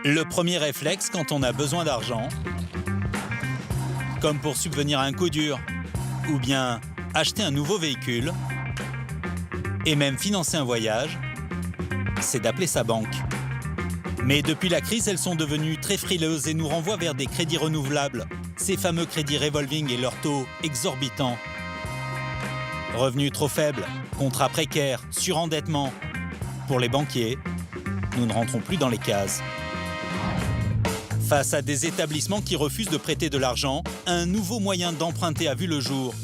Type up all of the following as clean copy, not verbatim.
Le premier réflexe quand on a besoin d'argent, comme pour subvenir à un coup dur, ou bien acheter un nouveau véhicule, et même financer un voyage, c'est d'appeler sa banque. Mais depuis la crise, elles sont devenues très frileuses et nous renvoient vers des crédits renouvelables, ces fameux crédits revolving et leurs taux exorbitants. Revenus trop faibles, contrats précaires, surendettement. Pour les banquiers, nous ne rentrons plus dans les cases. Face à des établissements qui refusent de prêter de l'argent, un nouveau moyen d'emprunter a vu le jour.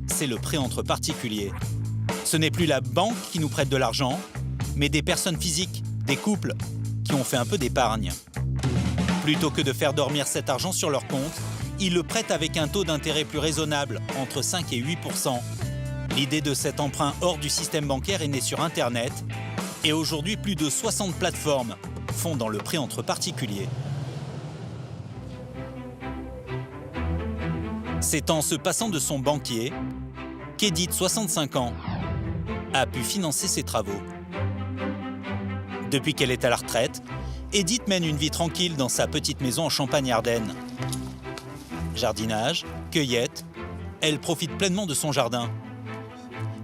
C'est le prêt entre particuliers. Ce n'est plus la banque qui nous prête de l'argent, mais des personnes physiques, des couples, qui ont fait un peu d'épargne. Plutôt que de faire dormir cet argent sur leur compte, ils le prêtent avec un taux d'intérêt plus raisonnable, entre 5 et 8%. L'idée de cet emprunt hors du système bancaire est née sur Internet, et aujourd'hui, plus de 60 plateformes font dans le prêt entre particuliers. C'est en se passant de son banquier qu'Edith, 65 ans, a pu financer ses travaux. Depuis qu'elle est à la retraite, Edith mène une vie tranquille dans sa petite maison en Champagne-Ardenne. Jardinage, cueillette, elle profite pleinement de son jardin.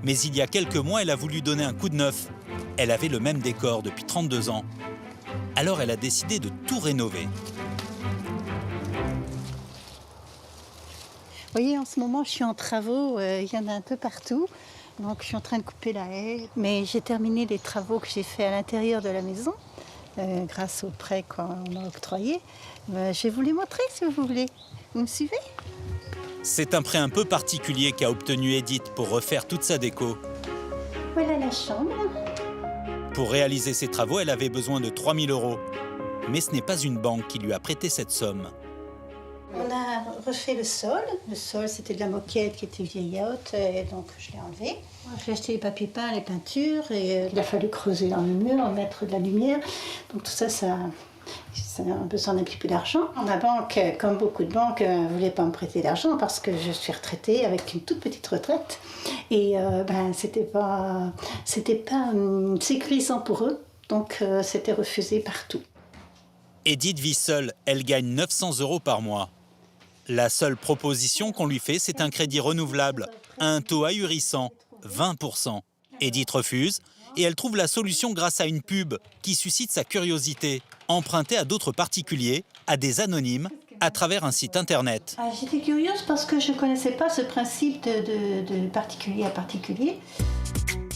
Mais il y a quelques mois, elle a voulu donner un coup de neuf. Elle avait le même décor depuis 32 ans. Alors elle a décidé de tout rénover. Vous voyez, en ce moment, je suis en travaux, il y en a un peu partout. Donc, je suis en train de couper la haie. Mais j'ai terminé les travaux que j'ai faits à l'intérieur de la maison, grâce au prêt qu'on m'a octroyé. Je vais vous les montrer si vous voulez. Vous me suivez? C'est un prêt un peu particulier qu'a obtenu Edith pour refaire toute sa déco. Voilà la chambre. Pour réaliser ses travaux, elle avait besoin de 3 000 €. Mais ce n'est pas une banque qui lui a prêté cette somme. On a refait le sol. Le sol, c'était de la moquette qui était vieillotte, et donc je l'ai enlevé. J'ai acheté les papiers peints, les peintures, et il a fallu creuser dans le mur, mettre de la lumière. Donc tout ça, ça a besoin d'un petit peu d'argent. Ma banque, comme beaucoup de banques, ne voulait pas me prêter d'argent parce que je suis retraitée avec une toute petite retraite. Et c'était pas sécurisant pour eux, donc c'était refusé partout. Edith vit seule, elle gagne 900 € par mois. La seule proposition qu'on lui fait, c'est un crédit renouvelable, à un taux ahurissant, 20%. Edith refuse et elle trouve la solution grâce à une pub qui suscite sa curiosité, empruntée à d'autres particuliers, à des anonymes, à travers un site internet. J'étais curieuse parce que je ne connaissais pas ce principe de particulier à particulier.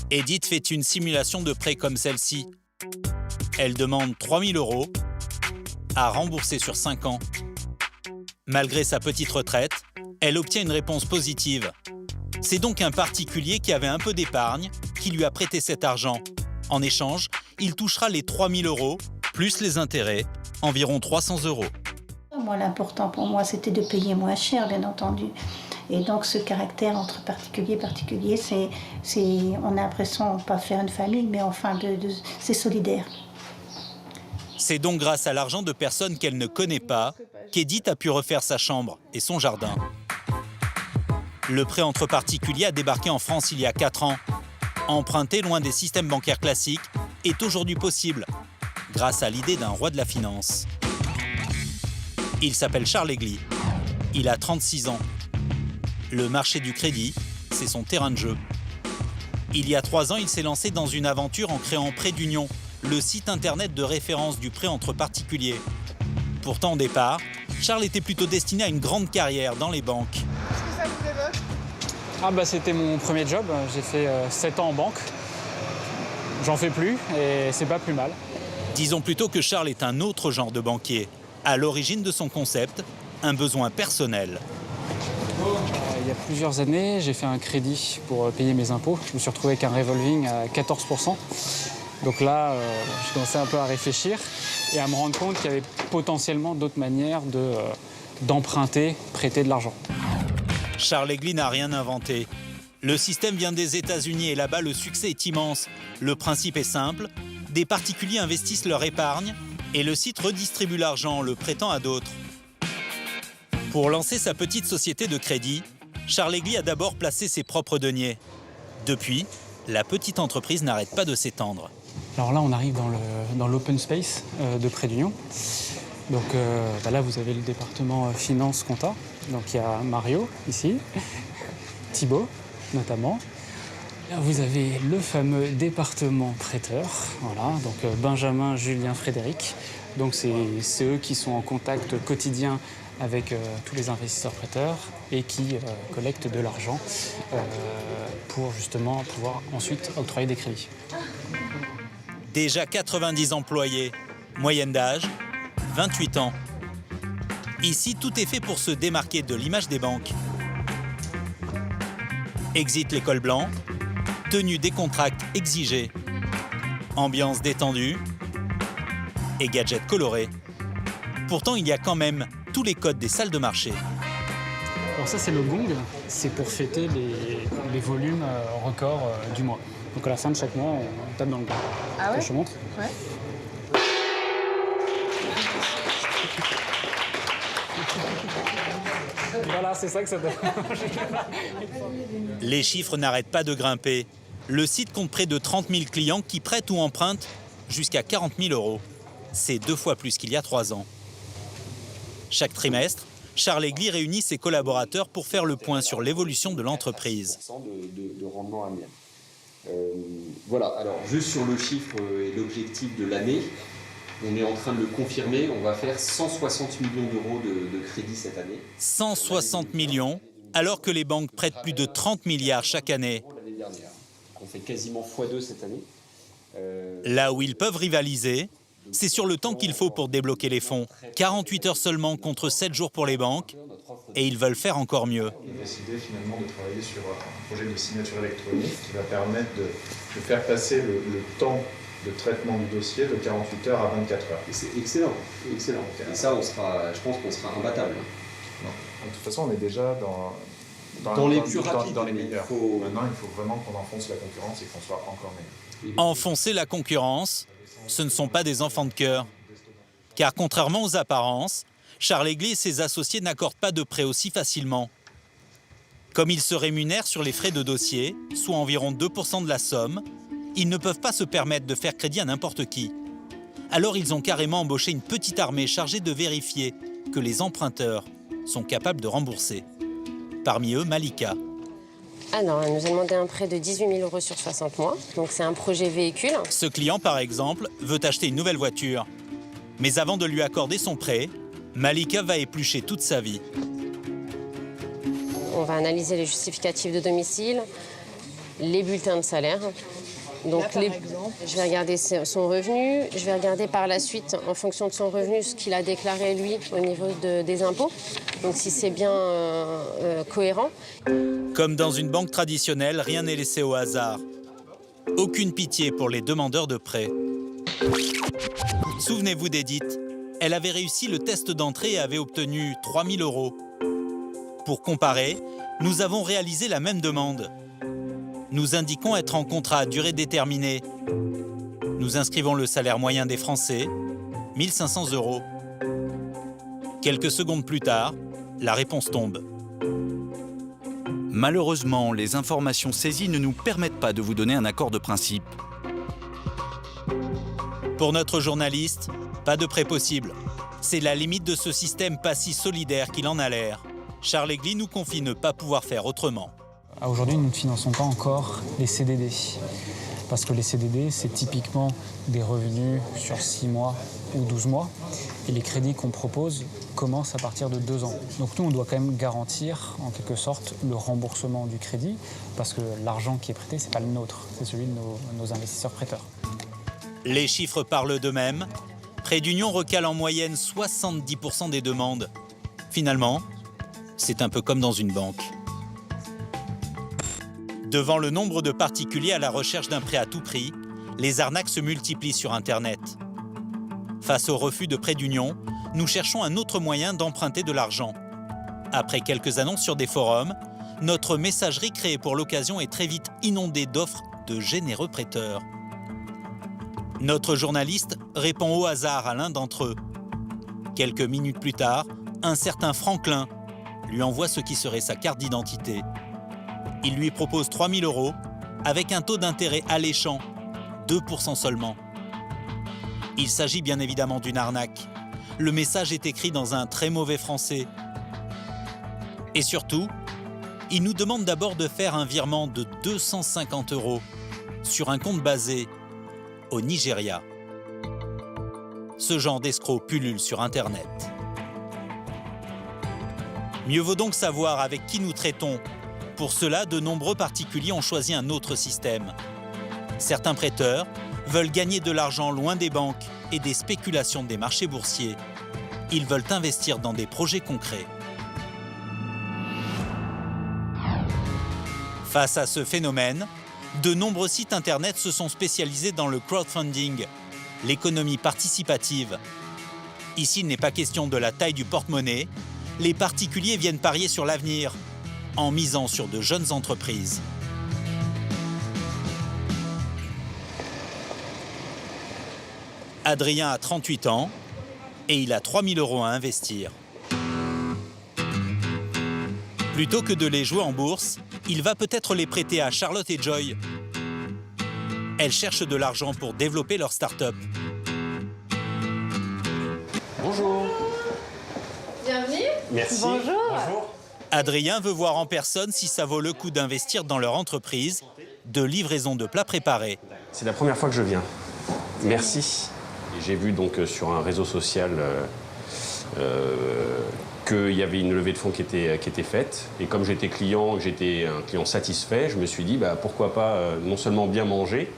Edith fait une simulation de prêt comme celle-ci. Elle demande 3 000 € à rembourser sur 5 ans. Malgré sa petite retraite, elle obtient une réponse positive. C'est donc un particulier qui avait un peu d'épargne qui lui a prêté cet argent. En échange, il touchera les 3 000 €, plus les intérêts, environ 300 €. Moi, l'important pour moi, c'était de payer moins cher, bien entendu. Et donc, ce caractère entre particulier et particulier, on a l'impression de ne pas faire une famille, mais enfin, c'est solidaire. C'est donc grâce à l'argent de personnes qu'elle ne connaît pas qu'Edith a pu refaire sa chambre et son jardin. Le prêt entre particuliers a débarqué en France il y a 4 ans. Emprunter loin des systèmes bancaires classiques est aujourd'hui possible grâce à l'idée d'un roi de la finance. Il s'appelle Charles Egli. Il a 36 ans. Le marché du crédit, c'est son terrain de jeu. Il y a 3 ans, il s'est lancé dans une aventure en créant Prêt d'Union, le site internet de référence du prêt entre particuliers. Pourtant, au départ, Charles était plutôt destiné à une grande carrière dans les banques. Qu'est-ce que ça vous évoque? C'était mon premier job. J'ai fait 7 ans en banque. J'en fais plus et c'est pas plus mal. Disons plutôt que Charles est un autre genre de banquier. À l'origine de son concept, un besoin personnel. Il y a plusieurs années, j'ai fait un crédit pour payer mes impôts. Je me suis retrouvé avec un revolving à 14%. Donc là, je commençais un peu à réfléchir et à me rendre compte qu'il y avait potentiellement d'autres manières d'emprunter, prêter de l'argent. Charles Egli n'a rien inventé. Le système vient des États-Unis et là-bas, le succès est immense. Le principe est simple. Des particuliers investissent leur épargne et le site redistribue l'argent en le prêtant à d'autres. Pour lancer sa petite société de crédit, Charles Egli a d'abord placé ses propres deniers. Depuis, la petite entreprise n'arrête pas de s'étendre. Alors là, on arrive dans l'open space de Prêt d'Union. Donc là, vous avez le département finance compta. Donc il y a Mario ici, Thibaut notamment. Là, vous avez le fameux département prêteur. Voilà, donc Benjamin, Julien, Frédéric. Donc c'est eux qui sont en contact quotidien avec tous les investisseurs prêteurs et qui collectent de l'argent pour justement pouvoir ensuite octroyer des crédits. Déjà 90 employés, moyenne d'âge, 28 ans. Ici, tout est fait pour se démarquer de l'image des banques. Exit les cols blancs, tenue des contracts exigés, ambiance détendue et gadgets colorés. Pourtant, il y a quand même tous les codes des salles de marché. Alors ça, c'est le gong, c'est pour fêter les volumes records du mois. Donc à la fin de chaque mois, on tape dans le gong. Ah ouais? Je te montre. Ouais. Voilà, c'est ça que ça donne. Les chiffres n'arrêtent pas de grimper. Le site compte près de 30 000 clients qui prêtent ou empruntent jusqu'à 40 000 €. C'est 2 fois plus qu'il y a 3 ans. Chaque trimestre, Charles Egli réunit ses collaborateurs pour faire le point sur l'évolution de l'entreprise. De rendement annuel. Voilà, alors juste sur le chiffre et l'objectif de l'année, on est en train de le confirmer, on va faire 160 millions d'euros de crédit cette année. 160 millions, alors que les banques prêtent plus de 30 milliards chaque année. L'année dernière, on fait quasiment x2 cette année. Là où ils peuvent rivaliser, c'est sur le temps qu'il faut pour débloquer les fonds. 48 heures seulement contre 7 jours pour les banques, et ils veulent faire encore mieux. On a décidé finalement de travailler sur un projet de signature électronique qui va permettre de faire passer le temps de traitement du dossier de 48 heures à 24 heures. Et c'est excellent, excellent. Et ça, je pense qu'on sera imbattable. Non. De toute façon, on est déjà dans les plus rapides, dans les meilleurs. Maintenant, il faut vraiment qu'on enfonce la concurrence et qu'on soit encore meilleur. Enfoncer la concurrence, ce ne sont pas des enfants de cœur. Car contrairement aux apparences, Charles Egli et ses associés n'accordent pas de prêts aussi facilement. Comme ils se rémunèrent sur les frais de dossier, soit environ 2% de la somme, ils ne peuvent pas se permettre de faire crédit à n'importe qui. Alors ils ont carrément embauché une petite armée chargée de vérifier que les emprunteurs sont capables de rembourser. Parmi eux, Malika. Alors, elle nous a demandé un prêt de 18 000 € sur 60 mois. Donc c'est un projet véhicule. Ce client, par exemple, veut acheter une nouvelle voiture. Mais avant de lui accorder son prêt, Malika va éplucher toute sa vie. On va analyser les justificatifs de domicile, les bulletins de salaire. Donc je vais regarder son revenu, je vais regarder par la suite, en fonction de son revenu, ce qu'il a déclaré lui au niveau des impôts. Donc si c'est bien cohérent. Comme dans une banque traditionnelle, rien n'est laissé au hasard. Aucune pitié pour les demandeurs de prêts. Souvenez-vous d'Edith. Elle avait réussi le test d'entrée et avait obtenu 3 000 €. Pour comparer, nous avons réalisé la même demande. Nous indiquons être en contrat à durée déterminée. Nous inscrivons le salaire moyen des Français, 1 500 €. Quelques secondes plus tard, la réponse tombe. Malheureusement, les informations saisies ne nous permettent pas de vous donner un accord de principe. Pour notre journaliste, pas de prêt possible. C'est la limite de ce système pas si solidaire qu'il en a l'air. Charles Egli nous confie ne pas pouvoir faire autrement. Aujourd'hui, nous ne finançons pas encore les CDD. Parce que les CDD, c'est typiquement des revenus sur 6 mois ou 12 mois. Et les crédits qu'on propose commencent à partir de 2 ans. Donc nous, on doit quand même garantir, en quelque sorte, le remboursement du crédit. Parce que l'argent qui est prêté, ce n'est pas le nôtre, c'est celui de nos investisseurs prêteurs. Les chiffres parlent d'eux-mêmes. Prêt d'Union recale en moyenne 70% des demandes. Finalement, c'est un peu comme dans une banque. Devant le nombre de particuliers à la recherche d'un prêt à tout prix, les arnaques se multiplient sur Internet. Face au refus de Prêt d'Union, nous cherchons un autre moyen d'emprunter de l'argent. Après quelques annonces sur des forums, notre messagerie créée pour l'occasion est très vite inondée d'offres de généreux prêteurs. Notre journaliste répond au hasard à l'un d'entre eux. Quelques minutes plus tard, un certain Franklin lui envoie ce qui serait sa carte d'identité. Il lui propose 3 000 € avec un taux d'intérêt alléchant, 2% seulement. Il s'agit bien évidemment d'une arnaque. Le message est écrit dans un très mauvais français. Et surtout, il nous demande d'abord de faire un virement de 250 € sur un compte basé au Nigeria. Ce genre d'escroc pullule sur Internet. Mieux vaut donc savoir avec qui nous traitons. Pour cela, de nombreux particuliers ont choisi un autre système. Certains prêteurs veulent gagner de l'argent loin des banques et des spéculations des marchés boursiers. Ils veulent investir dans des projets concrets. Face à ce phénomène, de nombreux sites internet se sont spécialisés dans le crowdfunding, l'économie participative. Ici, il n'est pas question de la taille du porte-monnaie. Les particuliers viennent parier sur l'avenir en misant sur de jeunes entreprises. Adrien a 38 ans et il a 3 000 € à investir. Plutôt que de les jouer en bourse, il va peut-être les prêter à Charlotte et Joy. Elles cherchent de l'argent pour développer leur start-up. Bonjour. Bienvenue. Merci. Bonjour. Adrien veut voir en personne si ça vaut le coup d'investir dans leur entreprise de livraison de plats préparés. C'est la première fois que je viens. Merci. J'ai vu donc sur un réseau social qu'il y avait une levée de fonds qui était faite. Et comme j'étais client, j'étais un client satisfait, je me suis dit pourquoi pas non seulement bien manger,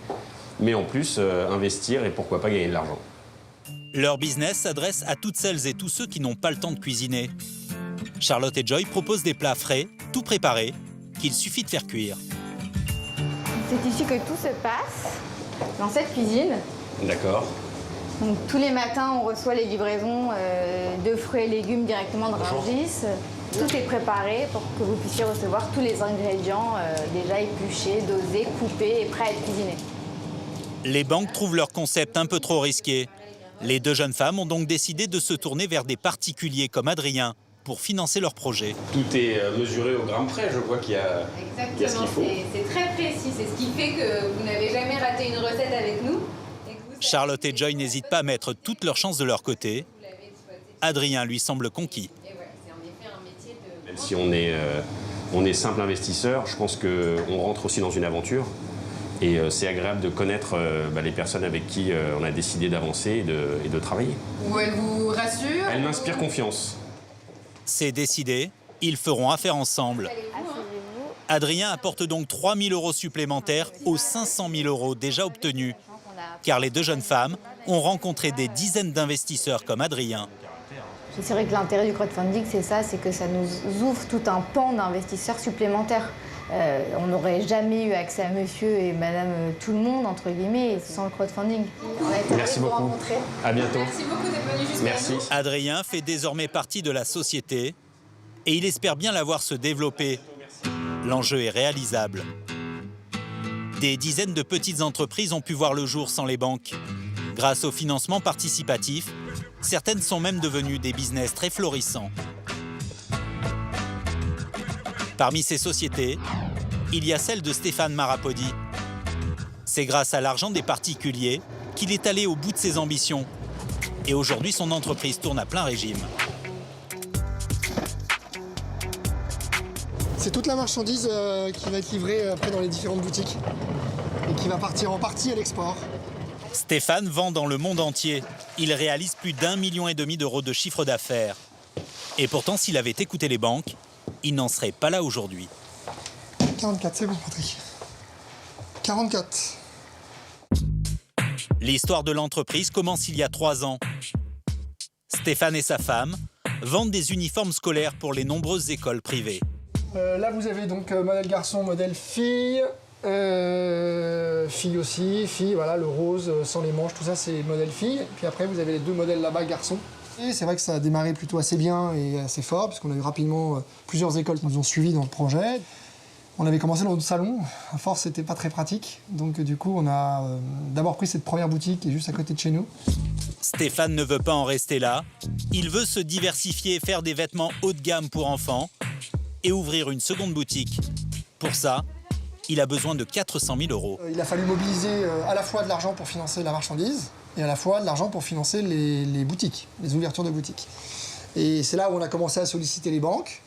mais en plus investir et pourquoi pas gagner de l'argent. Leur business s'adresse à toutes celles et tous ceux qui n'ont pas le temps de cuisiner. Charlotte et Joy proposent des plats frais, tout préparés, qu'il suffit de faire cuire. C'est ici que tout se passe, dans cette cuisine. D'accord. Donc, tous les matins, on reçoit les livraisons de fruits et légumes directement de Rungis. Tout est préparé pour que vous puissiez recevoir tous les ingrédients déjà épluchés, dosés, coupés et prêts à être cuisinés. Les banques trouvent leur concept un peu trop risqué. Les deux jeunes femmes ont donc décidé de se tourner vers des particuliers comme Adrien pour financer leur projet. Tout est mesuré au gramme près, je vois qu'il y a ce qu'il faut. C'est très précis, c'est ce qui fait que vous n'avez jamais raté une recette avec nous. Charlotte et Joy n'hésitent pas à mettre toutes leurs chances de leur côté. Adrien lui semble conquis. Même si on est simple investisseur, je pense qu'on rentre aussi dans une aventure. Et c'est agréable de connaître les personnes avec qui on a décidé d'avancer et de travailler. Ou elle vous rassure? Elle m'inspire confiance. C'est décidé, ils feront affaire ensemble. Adrien apporte donc 3 000 € supplémentaires aux 500 000 € déjà obtenus. Car les deux jeunes femmes ont rencontré des dizaines d'investisseurs comme Adrien. C'est vrai que l'intérêt du crowdfunding, c'est ça, c'est que ça nous ouvre tout un pan d'investisseurs supplémentaires. On n'aurait jamais eu accès à monsieur et madame tout le monde, entre guillemets, sans le crowdfunding. Merci beaucoup. À bientôt. Merci beaucoup d'être venu jusqu'à Merci. nous. Adrien fait désormais partie de la société et il espère bien la voir se développer. L'enjeu est réalisable. Des dizaines de petites entreprises ont pu voir le jour sans les banques. Grâce au financement participatif, certaines sont même devenues des business très florissants. Parmi ces sociétés, il y a celle de Stéphane Marapodi. C'est grâce à l'argent des particuliers qu'il est allé au bout de ses ambitions. Et aujourd'hui, son entreprise tourne à plein régime. C'est toute la marchandise qui va être livrée après dans les différentes boutiques et qui va partir en partie à l'export. Stéphane vend dans le monde entier. Il réalise plus d'1,5 million d'euros de chiffre d'affaires. Et pourtant, s'il avait écouté les banques, il n'en serait pas là aujourd'hui. 44, c'est bon, Patrick. 44. L'histoire de l'entreprise commence il y a 3 ans. Stéphane et sa femme vendent des uniformes scolaires pour les nombreuses écoles privées. Là, vous avez donc modèle garçon, modèle fille. Fille aussi, fille, voilà, le rose sans les manches, tout ça, c'est modèle fille. Puis après, vous avez les deux modèles là-bas, garçon. Et c'est vrai que ça a démarré plutôt assez bien et assez fort, puisqu'on a eu rapidement plusieurs écoles qui nous ont suivis dans le projet. On avait commencé dans notre salon, à force, c'était pas très pratique. Donc du coup, on a d'abord pris cette première boutique qui est juste à côté de chez nous. Stéphane ne veut pas en rester là. Il veut se diversifier, faire des vêtements haut de gamme pour enfants et ouvrir une seconde boutique. Pour ça, il a besoin de 400 000 €. Il a fallu mobiliser à la fois de l'argent pour financer la marchandise et à la fois de l'argent pour financer les boutiques, les ouvertures de boutiques. Et c'est là où on a commencé à solliciter les banques.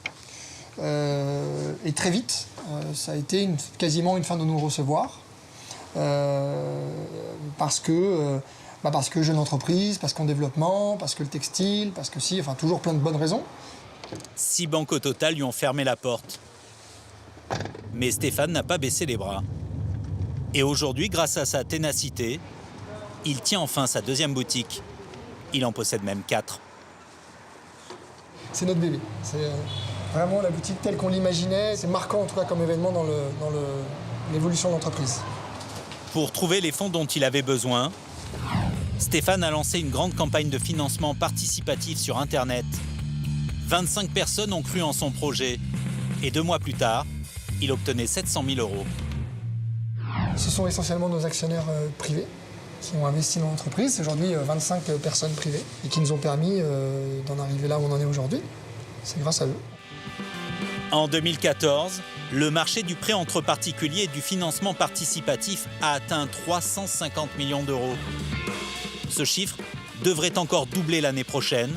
Et très vite, ça a été quasiment une fin de nous recevoir. Parce que jeune entreprise, parce qu'en développement, parce que le textile, parce que si, enfin toujours plein de bonnes raisons. 6 banques au total lui ont fermé la porte. Mais Stéphane n'a pas baissé les bras. Et aujourd'hui, grâce à sa ténacité, il tient enfin sa deuxième boutique. Il en possède même 4. C'est notre bébé. C'est vraiment la boutique telle qu'on l'imaginait. C'est marquant en tout cas comme événement dans l'évolution de l'entreprise. Pour trouver les fonds dont il avait besoin, Stéphane a lancé une grande campagne de financement participatif sur Internet. 25 personnes ont cru en son projet. Et 2 mois plus tard, il obtenait 700 000 €. Ce sont essentiellement nos actionnaires privés qui ont investi dans l'entreprise. C'est aujourd'hui 25 personnes privées et qui nous ont permis d'en arriver là où on en est aujourd'hui. C'est grâce à eux. En 2014, le marché du prêt entre particuliers et du financement participatif a atteint 350 millions d'euros. Ce chiffre devrait encore doubler l'année prochaine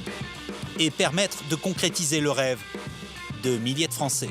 et permettre de concrétiser le rêve de milliers de Français.